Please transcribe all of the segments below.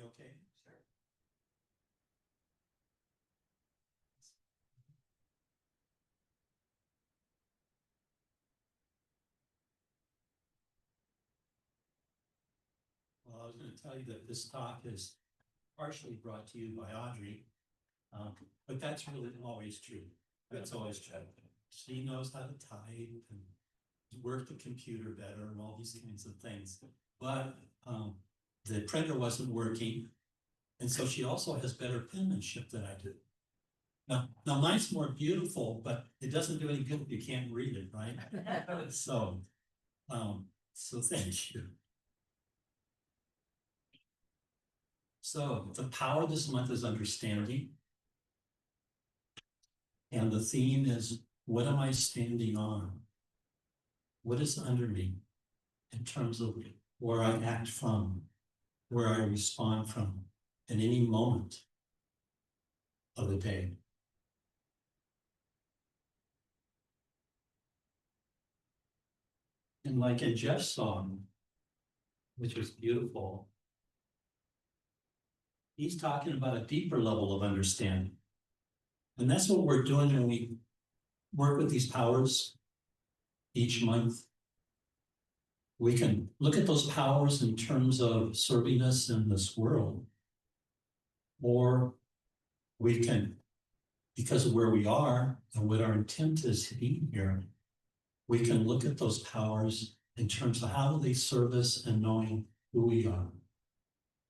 okay? Sure. Well, I was going to tell you that this talk is partially brought to you by Audrey, but that's really always true. That's always true. She knows how to type and work the computer better and all these kinds of things. But the printer wasn't working, and so she also has better penmanship than I do. Now mine's more beautiful, but it doesn't do any good if you can't read it, right? So thank you. So the power this month is understanding. And the theme is, what am I standing on? What is under me in terms of where I act from, where I respond from in any moment of the day? And like in Jeff's song, which was beautiful, he's talking about a deeper level of understanding. And that's what we're doing when we work with these powers each month. We can look at those powers in terms of serving us in this world. Or we can, because of where we are and what our intent is to be here, we can look at those powers in terms of how do they serve us in knowing who we are,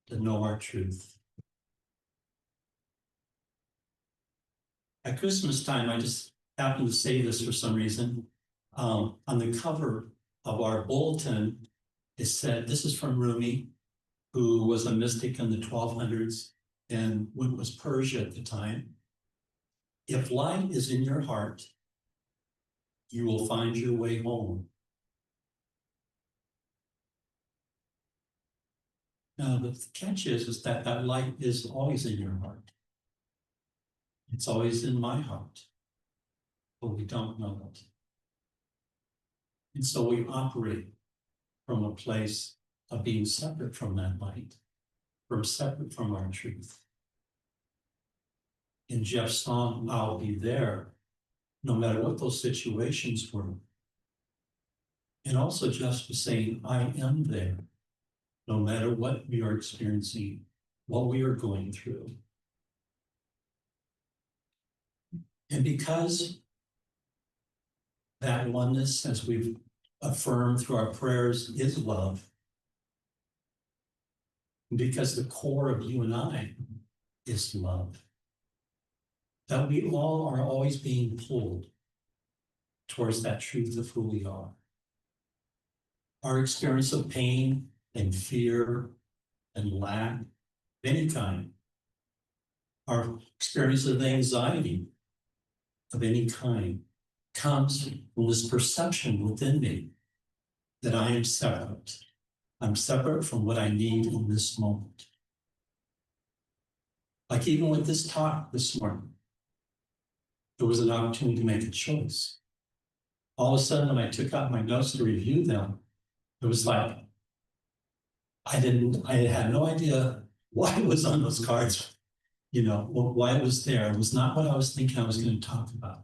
to know our truth. At Christmas time, I just happened to say this for some reason. On the cover of our bulletin, it said, this is from Rumi, who was a mystic in the 1200s and what was Persia at the time. If light is in your heart, you will find your way home. Now, the catch is that that light is always in your heart. It's always in my heart, but we don't know it. And so we operate from a place of being separate from that light, separate from our truth. In Jeff's song, I'll be there, no matter what those situations were. And also Jeff was saying, I am there, no matter what we are experiencing, what we are going through. And because that oneness, as we've affirmed through our prayers, is love, because the core of you and I is love, that we all are always being pulled towards that truth of who we are. Our experience of pain and fear and lack of any kind, our experience of anxiety of any kind, comes from this perception within me that I am separate. I'm separate from what I need in this moment. Like even with this talk this morning, there was an opportunity to make a choice. All of a sudden, when I took out my notes to review them, it was like, I had no idea why it was on those cards, why it was there. It was not what I was thinking I was going to talk about.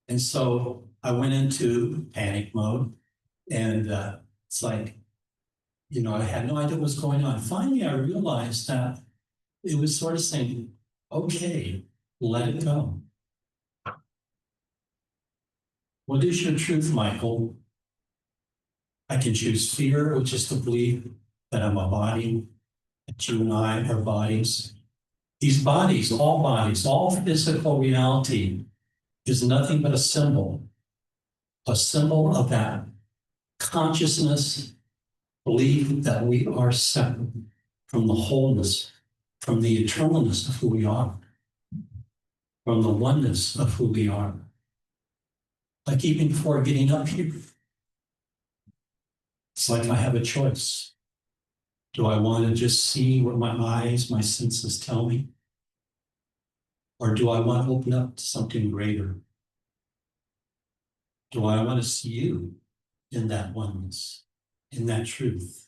And so I went into panic mode, and it's like, I had no idea what was going on. Finally, I realized that it was sort of saying, okay, let it go. What is your truth, Michael? I can choose fear, which is to believe that I'm a body, that you and I are bodies. These bodies, all physical reality is nothing but a symbol of that consciousness, belief that we are separate from the wholeness, from the eternalness of who we are, from the oneness of who we are. Like even before getting up here, it's like I have a choice. Do I want to just see what my eyes, my senses tell me? Or do I want to open up to something greater? Do I want to see you in that oneness, in that truth?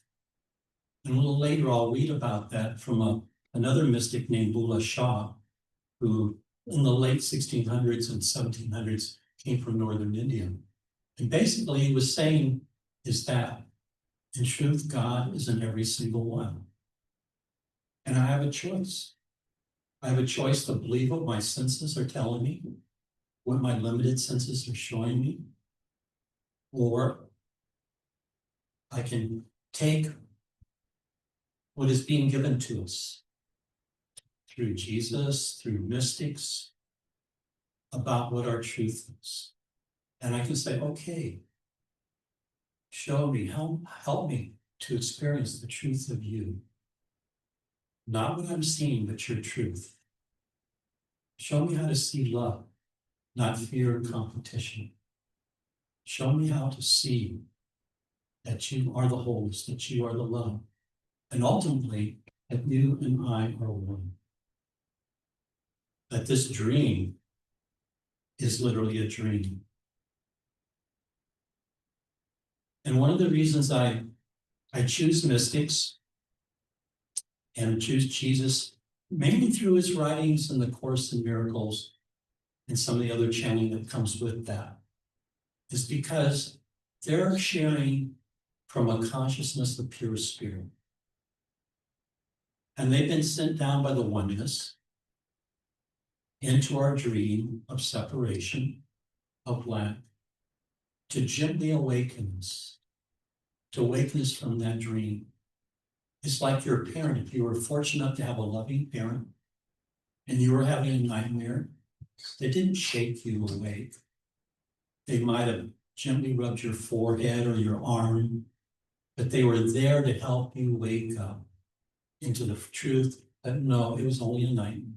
And a little later, I'll read about that from another mystic named Bulleh Shah, who in the late 1600s and 1700s came from northern India. And basically he was saying is that in truth, God is in every single one. And I have a choice. I have a choice to believe what my senses are telling me, what my limited senses are showing me, or I can take what is being given to us through Jesus, through mystics, about what our truth is. And I can say, okay, show me, help me to experience the truth of you. Not what I'm seeing, but your truth. Show me how to see love, not fear and competition. Show me how to see that you are the wholeness, that you are the love, and ultimately that you and I are one. That this dream is literally a dream. And one of the reasons I choose mystics and choose Jesus, mainly through his writings and the Course in Miracles and some of the other channeling that comes with that, is because they're sharing from a consciousness of pure spirit. And they've been sent down by the oneness into our dream of separation, of lack, to gently awaken us, to awaken us from that dream. It's like your parent. If you were fortunate enough to have a loving parent and you were having a nightmare, they didn't shake you awake. They might have gently rubbed your forehead or your arm, but they were there to help you wake up into the truth that no, it was only a nightmare.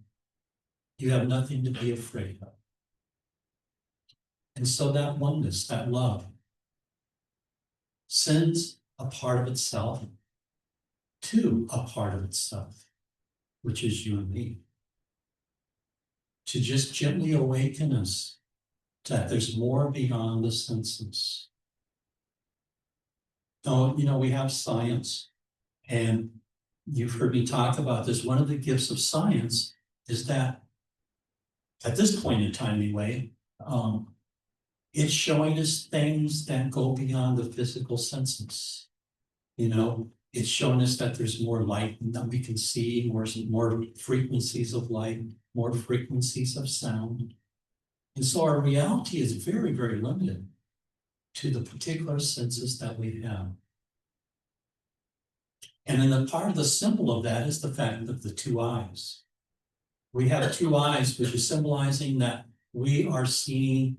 You have nothing to be afraid of. And so that oneness, that love, sends a part of itself to a part of itself, which is you and me, to just gently awaken us that there's more beyond the senses. Oh, we have science, and you've heard me talk about this. One of the gifts of science is that at this point in time anyway, it's showing us things that go beyond the physical senses. It's showing us that there's more light that we can see, more frequencies of light, more frequencies of sound. And so our reality is very, very limited to the particular senses that we have. And then the part of the symbol of that is the fact of the two eyes. We have two eyes, which is symbolizing that we are seeing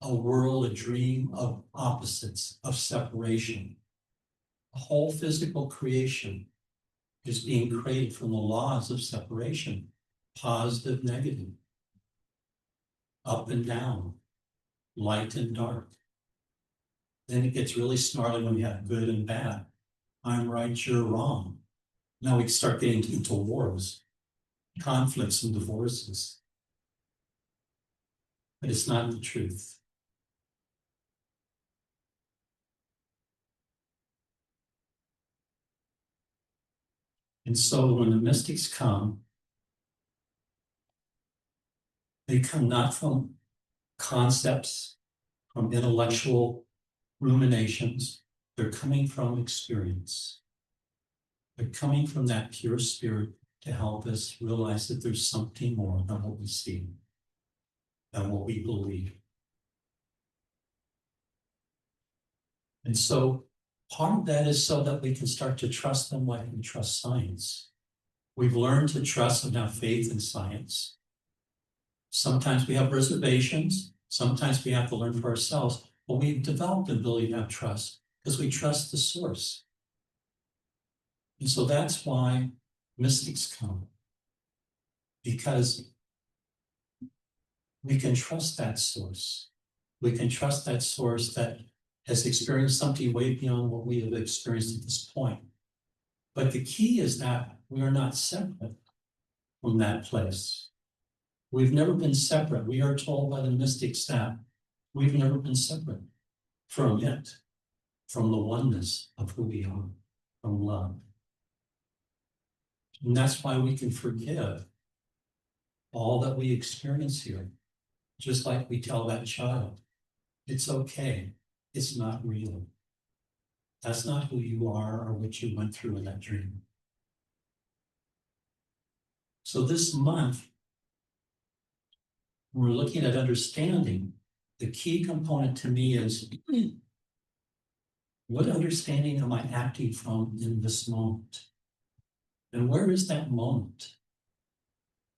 a world, a dream of opposites, of separation. The whole physical creation is being created from the laws of separation, positive, negative, up and down, light and dark. Then it gets really snarly when we have good and bad. I'm right, you're wrong. Now we start getting into wars, conflicts and divorces. But it's not the truth. And so when the mystics come, they come not from concepts, from intellectual ruminations. They're coming from experience. They're coming from that pure spirit to help us realize that there's something more than what we see, than what we believe. And so part of that is so that we can start to trust them like we trust science. We've learned to trust and have faith in science. Sometimes we have reservations. Sometimes we have to learn for ourselves. But we've developed the ability to have trust because we trust the source. And so that's why mystics come. Because we can trust that source. We can trust that source that has experienced something way beyond what we have experienced at this point. But the key is that we are not separate from that place. We've never been separate. We are told by the mystics that we've never been separate from it, from the oneness of who we are. from love. And that's why we can forgive all that we experience here. Just like we tell that child, it's okay, it's not real. That's not who you are or what you went through in that dream. So this month, when we're looking at understanding, the key component to me is, what understanding am I acting from in this moment? And where is that moment?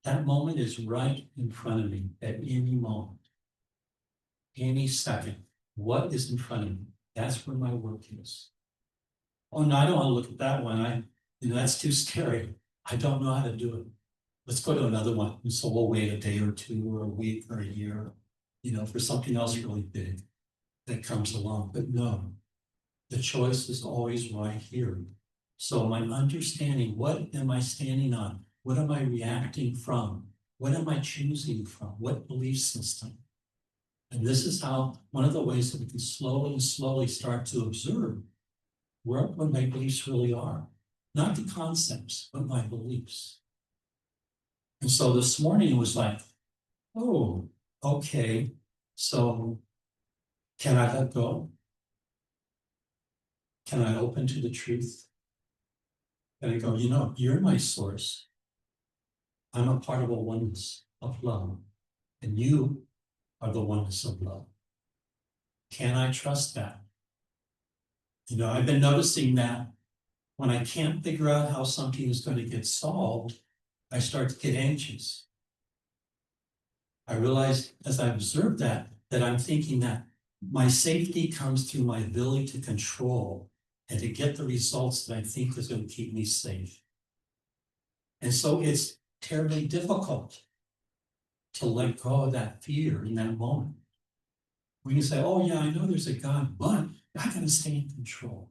That moment is right in front of me at any moment, any second. What is in front of me? That's where my work is. Oh, no, I don't want to look at that one. That's too scary. I don't know how to do it. Let's go to another one. And so we'll wait a day or two or a week or a year, for something else really big that comes along. But no, the choice is always right here. So my understanding, what am I standing on? What am I reacting from? What am I choosing from? What belief system? And this is how, one of the ways that we can slowly start to observe what my beliefs really are. Not the concepts, but my beliefs. And so this morning it was like, oh, okay, so can I let go? Can I open to the truth? Can I go, you're my source. I'm a part of a oneness of love, and you are the oneness of love. Can I trust that? I've been noticing that when I can't figure out how something is going to get solved, I start to get anxious. I realize as I observe that I'm thinking that my safety comes through my ability to control and to get the results that I think is going to keep me safe. And so it's terribly difficult to let go of that fear in that moment. We can say, oh yeah, I know there's a God, but I got to stay in control.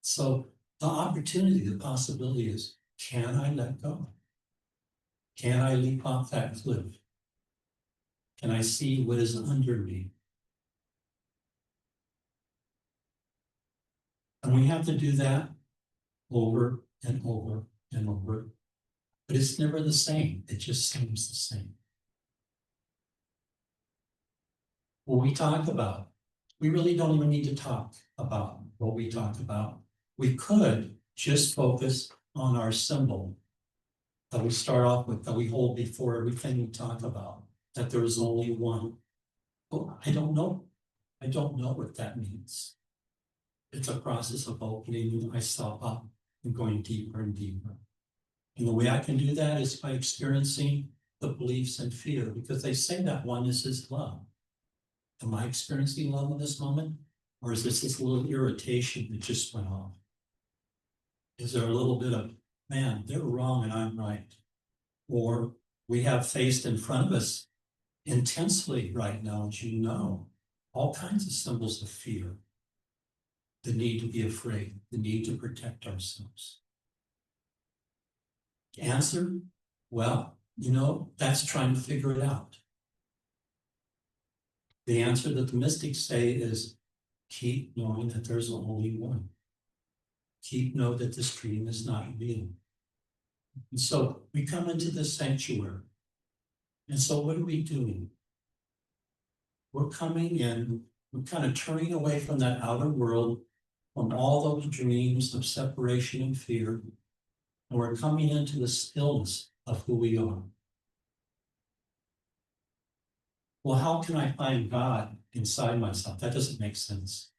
So the opportunity, the possibility is, can I let go? Can I leap off that cliff? Can I see what is under me? And we have to do that over and over and over. But it's never the same. It just seems the same. What we talk about, we really don't even need to talk about what we talk about. We could just focus on our symbol that we start off with, that we hold before everything we talk about, that there is only one. Well, I don't know. I don't know what that means. It's a process of opening myself up and going deeper and deeper. And the way I can do that is by experiencing the beliefs and fear, because they say that oneness is love. Am I experiencing love in this moment? Or is this little irritation that just went off? Is there a little bit of, man, they're wrong and I'm right? Or we have faced in front of us intensely right now, as you know, all kinds of symbols of fear. The need to be afraid, the need to protect ourselves. Answer? Well, that's trying to figure it out. The answer that the mystics say is, keep knowing that there's only one. Keep knowing that this dream is not real. And so we come into this sanctuary. And so what are we doing? We're coming in, we're kind of turning away from that outer world, from all those dreams of separation and fear, and we're coming into the stillness of who we are. Well, how can I find God inside myself? That doesn't make sense.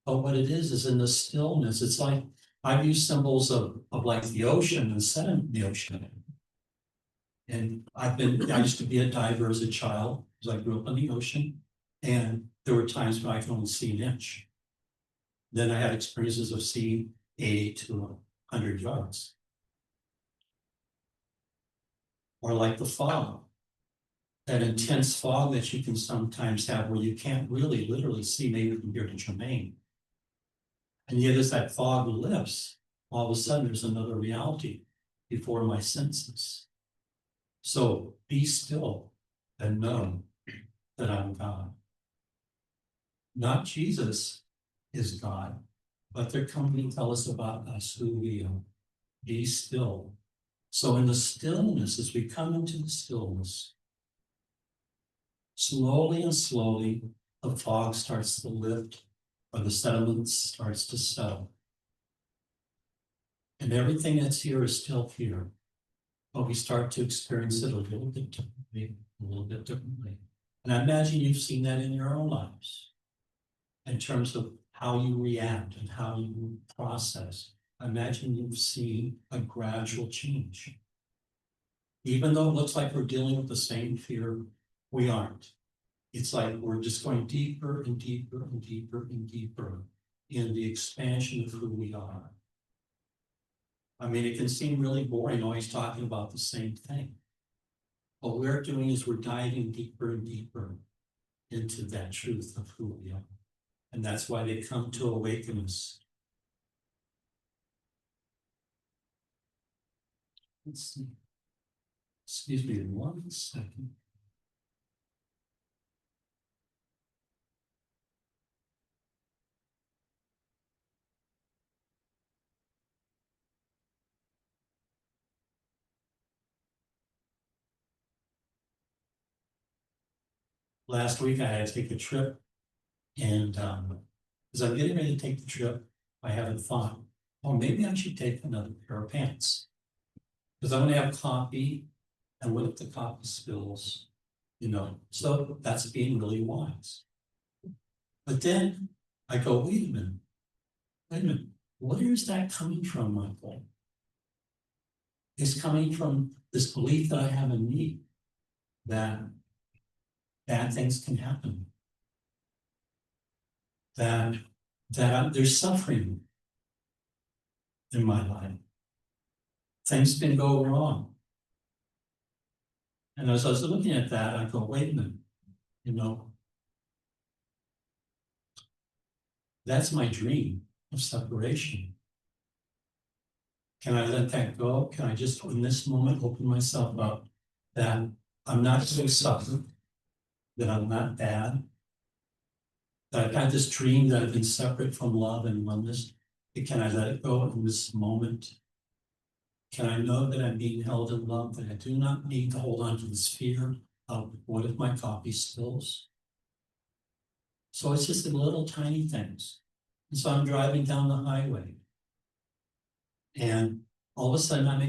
But what it is in the stillness, it's like I've used symbols of like the ocean and sediment in the ocean. And I used to be a diver as a child, because I grew up on the ocean. And there were times when I could only see an inch. Then I had experiences of seeing 80 to 100 yards. Or like the fog, that intense fog that you can sometimes have where you can't really literally see maybe from here to Jermaine. And yet as that fog lifts, all of a sudden there's another reality before my senses. So be still and know that I'm God. Not Jesus is God, but they're coming to tell us about us, who we are. Be still. So in the stillness, as we come into the stillness, slowly and slowly, the fog starts to lift, or the sediment starts to settle. And everything that's here is still here, but we start to experience it a little bit differently, a little bit differently. And I imagine you've seen that in your own lives, in terms of how you react and how you process. I imagine you've seen a gradual change. Even though it looks like we're dealing with the same fear, we aren't. It's like we're just going deeper and deeper and deeper and deeper in the expansion of who we are. I mean, it can seem really boring, always talking about the same thing. What we're doing is we're diving deeper and deeper into that truth of who we are. And that's why they come to awaken us. Let's see. Excuse me 1 second. Last week I had to take a trip, and as I'm getting ready to take the trip, I haven't thought, oh, maybe I should take another pair of pants. Because I'm gonna have coffee, and what if the coffee spills? You know, so that's being really wise. But then I go, wait a minute, where is that coming from, Michael? It's coming from this belief that I have in me, that bad things can happen, that there's suffering in my life. Things can go wrong. And as I was looking at that, I go, wait a minute, you know, that's my dream of separation. Can I let that go? Can I just, in this moment, open myself up that I'm not so suffer, that I'm not bad, that I've had this dream that I've been separate from love and oneness? Can I let it go in this moment? Can I know that I'm being held in love, that I do not need to hold on to this fear of what if my coffee spills? So it's just the little tiny things. And so I'm driving down the highway, and all of a sudden I'm not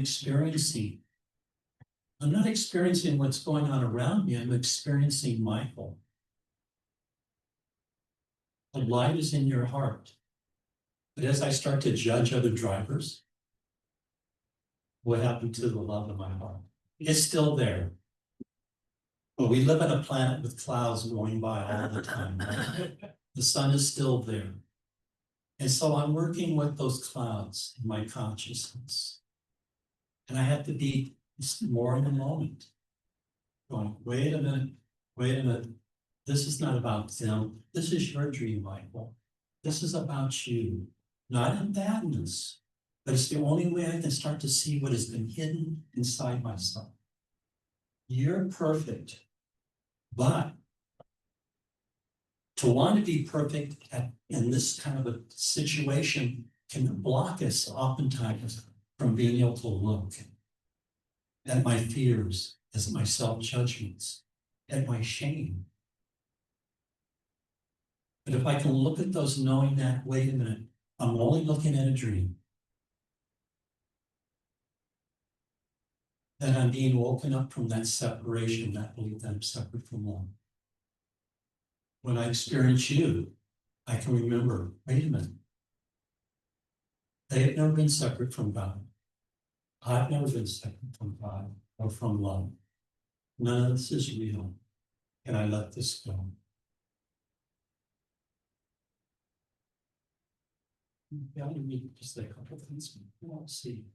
experiencing what's going on around me, I'm experiencing Michael. The light is in your heart. But as I start to judge other drivers, what happened to the love in my heart? It's still there. But we live on a planet with clouds going by all the time. Right? The sun is still there. And so I'm working with those clouds in my consciousness. And I have to be more in the moment. Going, wait a minute. This is not about them. This is your dream, Michael. This is about you, not in badness, but it's the only way I can start to see what has been hidden inside myself. You're perfect, but to want to be perfect in this kind of a situation can block us oftentimes from being able to look at my fears, at my self-judgments, at my shame. But if I can look at those knowing that, wait a minute, I'm only looking at a dream, that I'm being woken up from that separation, that belief that I'm separate from love. When I experience you, I can remember, wait a minute, they have never been separate from God. I've never been separate from God or from love. None of this is real. Can I let this go? Yeah, let me just say a couple of things. We'll see.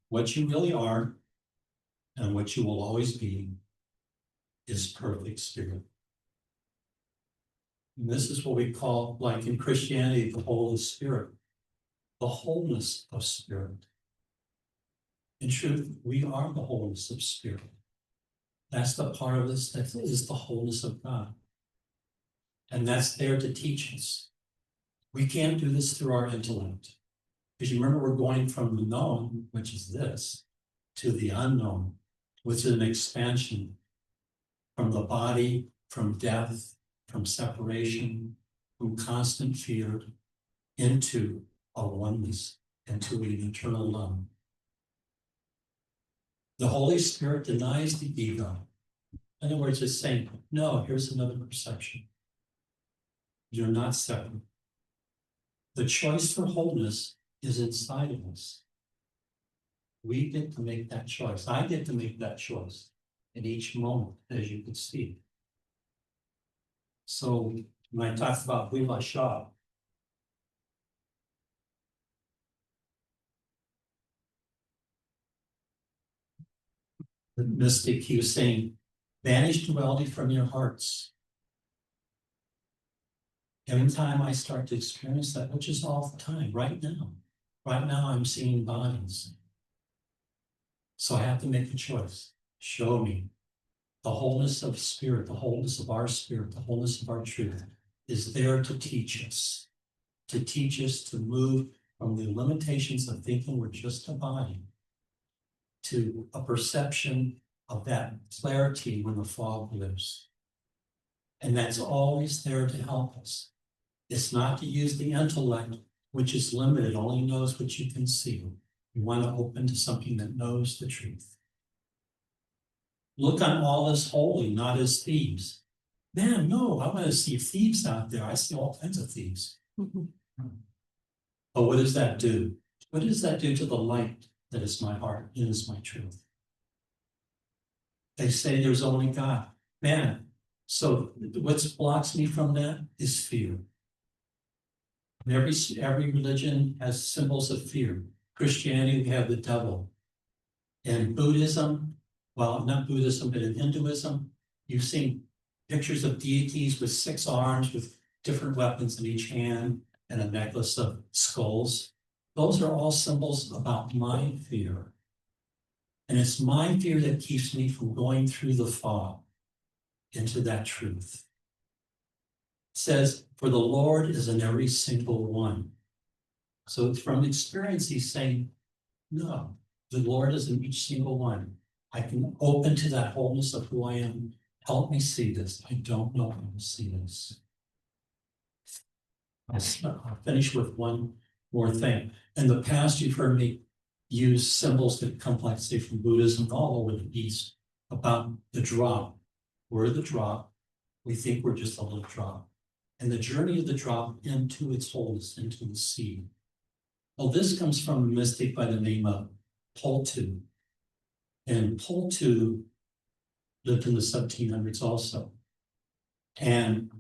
What you really are and what you will always be is perfect spirit. And this is what we call, like in Christianity, the Holy Spirit, the wholeness of spirit. In truth, we are the wholeness of spirit. That's the part of this that is the wholeness of God. And that's there to teach us. We can't do this through our intellect. Because you remember, we're going from the known, which is this, to the unknown, which is an expansion from the body, from death, from separation, from constant fear, into a oneness, into an eternal love. The Holy Spirit denies the ego. In other words, it's saying, no, here's another perception. You're not separate. The choice for wholeness is inside of us. We get to make that choice. I get to make that choice in each moment, as you can see. So when I talk about Bechard, the mystic, he was saying, banish duality from your hearts. Every time I start to experience that, which is all the time, right now I'm seeing bodies. So I have to make a choice. Show me the wholeness of spirit, the wholeness of our spirit, the wholeness of our truth is there to teach us to move from the limitations of thinking we're just a body to a perception of that clarity when the fog lifts. And that's always there to help us. It's not to use the intellect, which is limited, only knows what you can see. You want to open to something that knows the truth. Look on all as holy, not as thieves. Man, no, I want to see thieves out there. I see all kinds of thieves. But what does that do? What does that do to the light that is my heart and is my truth? They say there's only God. Man, so what blocks me from that is fear. And every religion has symbols of fear. Christianity, we have the devil. And Buddhism, well, not Buddhism, but in Hinduism, you've seen pictures of deities with 6 arms, with different weapons in each hand, and a necklace of skulls. Those are all symbols about my fear. And it's my fear that keeps me from going through the fog into that truth. It says, for the Lord is in every single one. So from experience, he's saying, no, the Lord is in each single one. I can open to that wholeness of who I am. Help me see this. I don't know how to see this. I'll finish with one more thing. In the past, you've heard me use symbols that come, like, say, from Buddhism all over the East about the drop. We're the drop. We think we're just a little drop. And the journey of the drop into its wholeness, into the sea. Well, this comes from a mystic by the name of Poltu. And Poltu lived in the 1700s also. And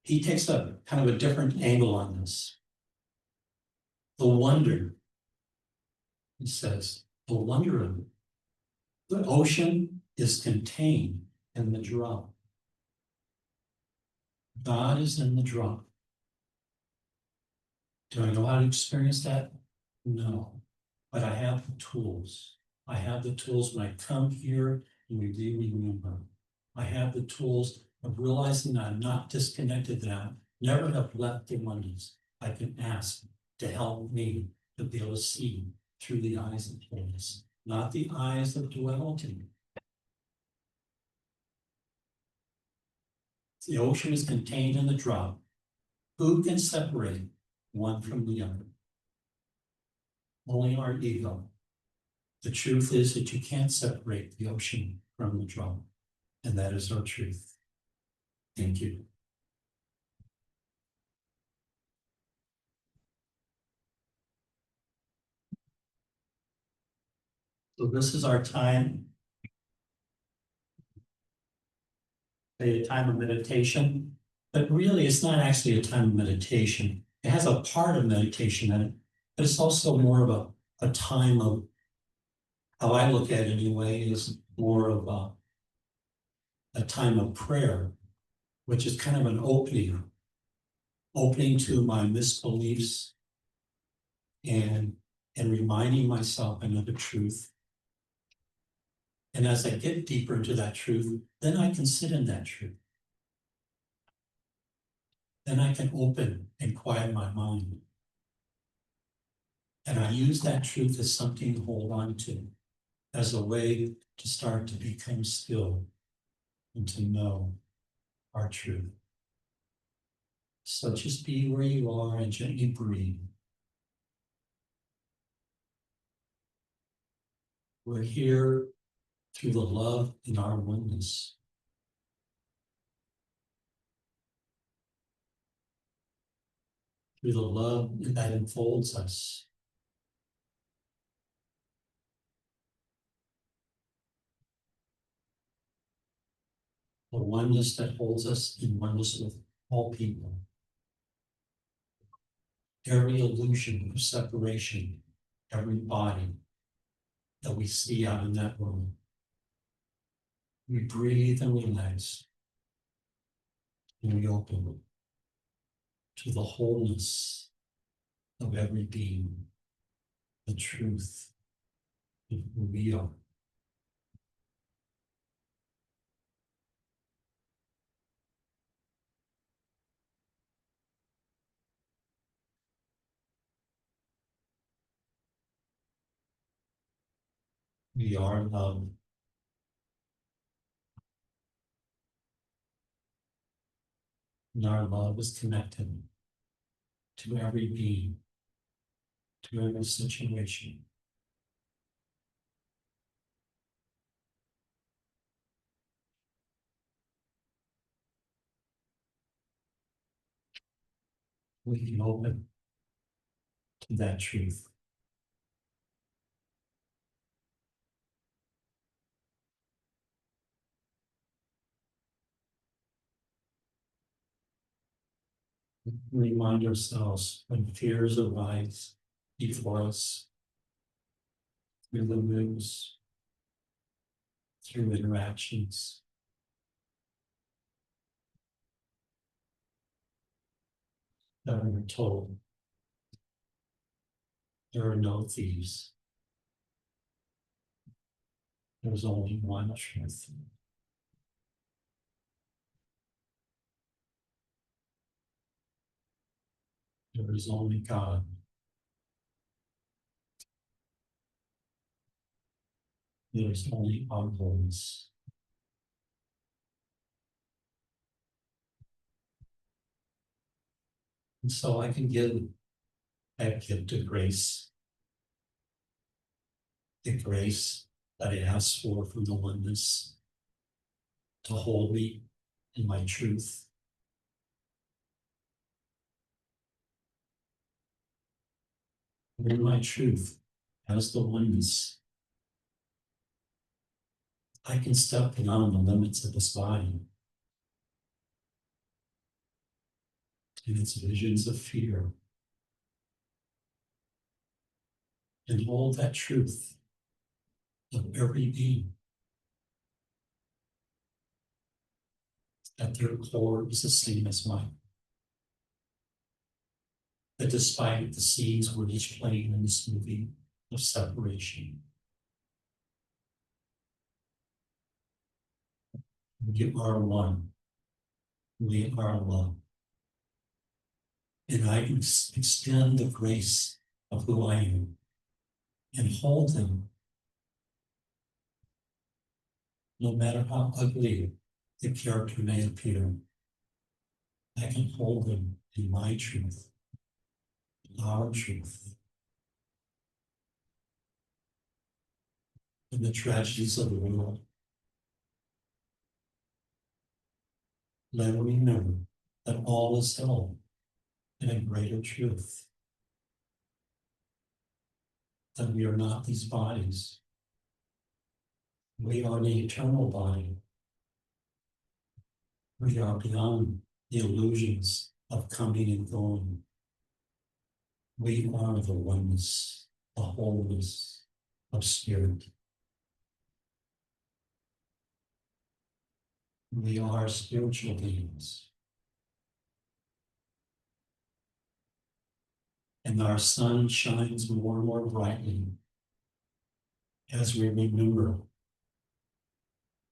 he takes a kind of a different angle on this. The wonder, he says, the wonder of it. The ocean is contained in the drop. God is in the drop. Do I know how to experience that? No, but I have the tools. I have the tools when I come here and we remember. I have the tools of realizing that I'm not disconnected, that I never have left the oneness. I can ask to help me to be able to see through the eyes of wholeness, not the eyes of duality. The ocean is contained in the drop. Who can separate one from the other? Only our ego. The truth is that you can't separate the ocean from the drop, and that is our truth. Thank you. So this is our time, a time of meditation, but really it's not actually a time of meditation. It has a part of meditation in it, but it's also more of a time of, how I look at it anyway, is more of a time of prayer, which is kind of an opening to my misbeliefs and reminding myself I know the truth. And as I get deeper into that truth, then I can sit in that truth. Then I can open and quiet my mind. And I use that truth as something to hold on to, as a way to start to become still and to know our truth. So just be where you are and gently breathe. We're here through the love in our oneness. Through the love that enfolds us. The oneness that holds us in oneness with all people. Every illusion of separation, every body that we see out in that world. We breathe and relax, and we open to the wholeness of every being, the truth of who we are. We are love. And our love is connected to every being, to every situation. We can open to that truth. Remind ourselves when fears arise before us, through the moods, through interactions, that we're told there are no thieves. There's only one truth. There is only God. There is only our wholeness. And so I can give that gift of grace, the grace that I ask for from the oneness to hold me in my truth. And in my truth, as the oneness, I can step beyond the limits of this body and its visions of fear and hold that truth of every being, that their core is the same as mine. That despite the scenes we're each playing in this movie of separation, we are one. We are love. And I can extend the grace of who I am and hold them no matter how ugly the character may appear. I can hold them in my truth, in our truth. In the tragedies of the world, let us remember that all is held in a greater truth. That we are not these bodies. We are the eternal body. We are beyond the illusions of coming and going. We are the oneness, the wholeness of spirit. We are spiritual beings. And our sun shines more and more brightly as we remember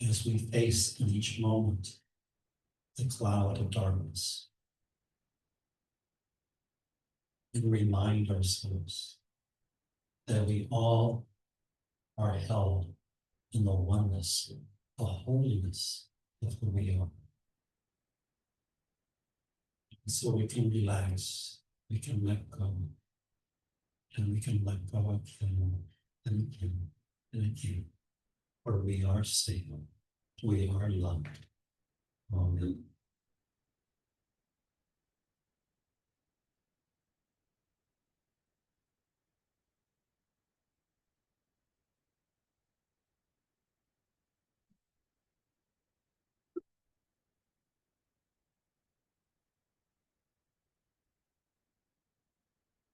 as we face in each moment the cloud of darkness, and remind ourselves that we all are held in the oneness, the holiness of who we are. And so we can relax, we can let go, and we can let go again and again and again, for we are safe, we are loved. Amen.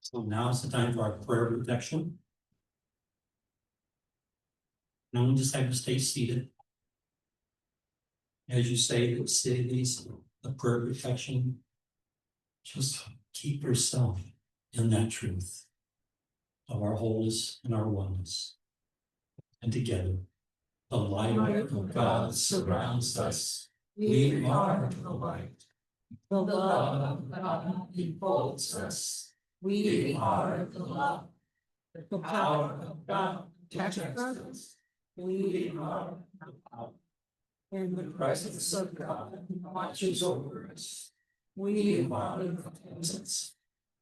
So now is the time for our prayer reflection. No one just have to stay seated. As you say these, the prayer reflection, just keep yourself in that truth of our wholeness and our oneness. And together, the light of God surrounds us. We are the light. The love of God enfolds us. We are the love. The power of God protects us. We are the power. In the presence of God watches over us. We are the presence.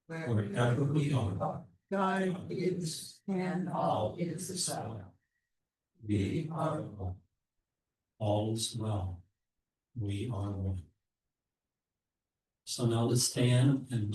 Wherever we are, God is, and all is well. We are one. All is well. We are one. So now let's stand and do